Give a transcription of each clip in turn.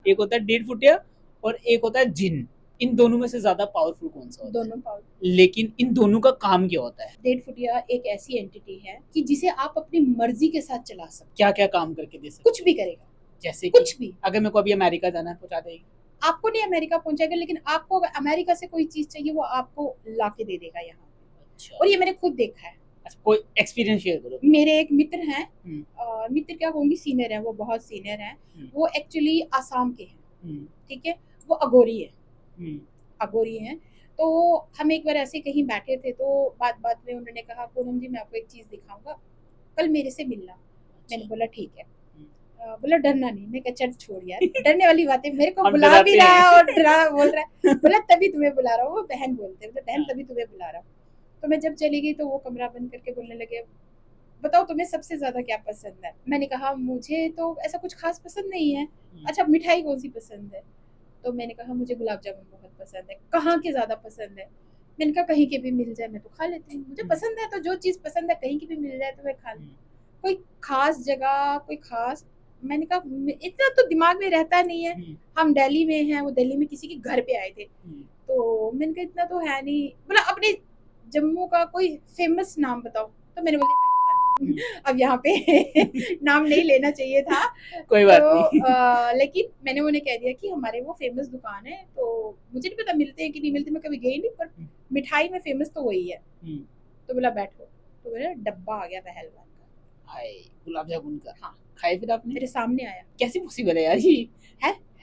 एक होता है 1.5 फुटिया और एक होता है जिन। इन दोनों में से ज्यादा पावरफुल कौन सा होता है? दोनों पावर। लेकिन इन दोनों का काम क्या होता है? 1.5 फुटिया एक ऐसी एंटिटी है कि जिसे आप अपनी मर्जी के साथ चला सकते। क्या क्या काम करके दे सकते? कुछ भी करेगा, जैसे कुछ कि भी। अगर मेरे को अभी अमेरिका जाना है, पहुंचा देगी? आपको नहीं अमेरिका पहुंचाएगा, लेकिन आपको अगर अमेरिका से कोई चीज चाहिए वो आपको ला के दे देगा यहाँ। अच्छा। और ये मैंने खुद देखा है। अच्छा, कोई एक्सपीरियंस शेयर करो। मेरे एक मित्र हैं, मित्र क्या कहूंगी, सीनियर है, वो बहुत सीनियर है। वो एक्चुअली आसाम के हैं, ठीक है। वो अगोरी है, अगोरी हैं। तो हम एक बार ऐसे कहीं बैठे थे, तो बात बात में उन्होंने कहा, पूनम जी मैं आपको एक चीज दिखाऊंगा, कल मेरे से मिलना। मैंने बोला ठीक है। बोला डरना नहीं। मैं कहा चल छोड़ यार, डरने वाली बात है, मेरे को हम बुला भी डराते रहा हैं। है और डरा बोल रहा है। बोला तभी तुम्हें बुला रहा हूँ। वो बहन बोलते हैं, बहन तभी तुम्हें बुला रहा हूँ। तो मैं जब चली गई तो वो कमरा बंद करके बोलने लगे, बताओ तुम्हें सबसे ज्यादा क्या पसंद है? मैंने कहा मुझे तो ऐसा कुछ खास पसंद नहीं है। अच्छा मिठाई कौन सी पसंद है? तो मैंने कहा मुझे गुलाब जामुन बहुत पसंद है। कहाँ के ज्यादा पसंद है? मैंने कहा कहीं के भी मिल जाए मैं तो खा लेती हूँ, मुझे पसंद है तो जो चीज पसंद है कहीं की भी मिल जाए तो मैं खा लूँ। कोई खास जगह, कोई खास, मैंने कहा इतना तो दिमाग में रहता नहीं है। हम दिल्ली में हैं, वो दिल्ली में किसी के घर पे आए थे, तो मैंने कहा इतना तो है नहीं। बोला अपने जम्मू का कोई फेमस नाम बताओ। तो मैंने बोला अब यहाँ पे नाम नहीं लेना चाहिए था। कोई बात नहीं। लेकिन मैंने उन्हें कह दिया कि हमारे वो फेमस दुकान है, तो मुझे नहीं पता मिलते हैं कि नहीं मिलते, मैं कभी गई नहीं, पर मिठाई में फेमस तो वही है। तो बोला बैठो। तो मेरा डब्बा आ गया पहलवान का, हाय गुलाब जामुन का। हाँ। खाए फिर आपने? मेरे सामने आया। कैसी पॉसिबल है यार ये?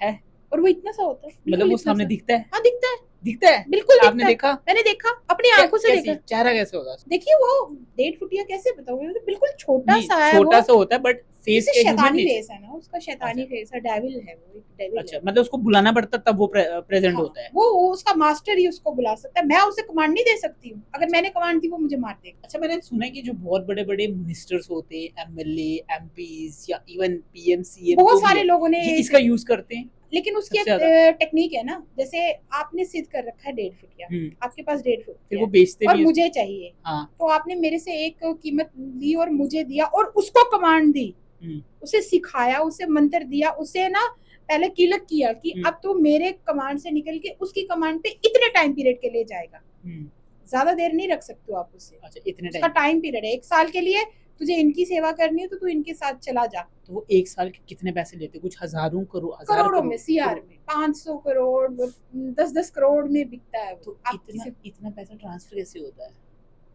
है और वो इतना सा होता है, मतलब वो सामने दिखता है? हाँ दिखता है, दिखता है, बिल्कुल आपने देखा? मैंने देखा अपनी आंखों से देखा। चेहरा कैसे होगा? देखिए वो 1.5 फुटिया कैसे बताऊं, बिल्कुल छोटा सा है, छोटा सा होता है बट फेस के शैतानी फेस है ना उसका, शैतानी फेस है, डेविल है वो, एक डेविल। अच्छा, मतलब उसको बुलाना पड़ता तब वो प्रेजेंट होता है? वो उसका मास्टर ही उसको बुला सकता है, मैं उसे कमांड नहीं दे सकती हूँ। अगर मैंने कमांड दी वो मुझे मार देगा। अच्छा, मैंने सुना है कि जो बहुत बड़े बड़े मिनिस्टर्स होते हैं, एमएलए, एमपीज या इवन पीएम सीएम, बहुत सारे लोगों ने इसका यूज करते हैं। लेकिन उसकी एक टेक्निक है ना, जैसे आपने सिद्ध कर रखा है 1.5 फुटिया, आपके पास 1.5 फुट, फिर वो बेचते और मुझे चाहिए, तो आपने मेरे से एक कीमत ली और मुझे दिया और उसको कमांड दी, उसे सिखाया, उसे मंत्र दिया, उसे ना पहले किलक किया कि अब तू मेरे कमांड से निकल के उसकी कमांड पे इतने टाइम पीरियड के लिए जाएगा, ज्यादा देर नहीं रख सकते हो आप उससे। अच्छा, इतने उसका टाइम पीरियड है 1 साल के लिए, तुझे इनकी सेवा करनी है तो तू इनके साथ चला जा। तो वो 1 साल के कितने पैसे लेते? कुछ हजारों करोड़ों में, सीआर में, 500 करोड़, 10-10 करोड़ में बिकता है। तो इतना पैसा ट्रांसफर कैसे होता है?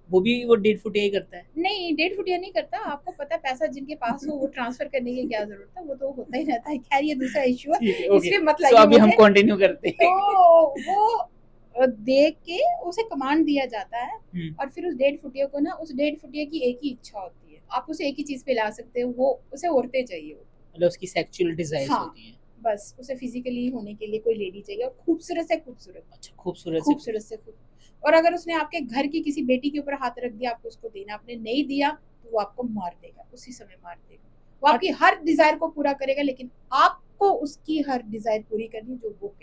वो भी वो 1.5 फुटिया ही करता है? नहीं 1.5 फुटिया नहीं करता, आपको पता है पैसा जिनके पास हो वो ट्रांसफर करने की क्या जरूरत है, वो तो होता ही रहता है। खैर ये दूसरा इशू है, इसमें मत लाइए। अभी हम कंटिन्यू करते हैं। तो वो देख के उसे कमांड दिया जाता है, और फिर उस 1.5 फुटिया को ना, उस 1.5 फुटिया की एक ही इच्छा होती है, आप उसे एक ही चीज पे ला सकते हो, वो उसे औरतें चाहिए, मतलब उसकी सेक्सुअल डिजायर्स होती हैं। बस उसे फिजिकली होने के लिए कोई लेडी चाहिए, और खूबसूरत से खूबसूरत। अच्छा, खूबसूरत से और अगर उसने आपके घर की किसी बेटी के ऊपर हाथ रख दिया, आपको उसको देना, आपने नहीं दिया तो वो आपको मार देगा, उसी समय मार देगा। वो आपकी हर डिजायर को पूरा करेगा, लेकिन आपको उसकी हर डिजायर पूरी करनी जो वो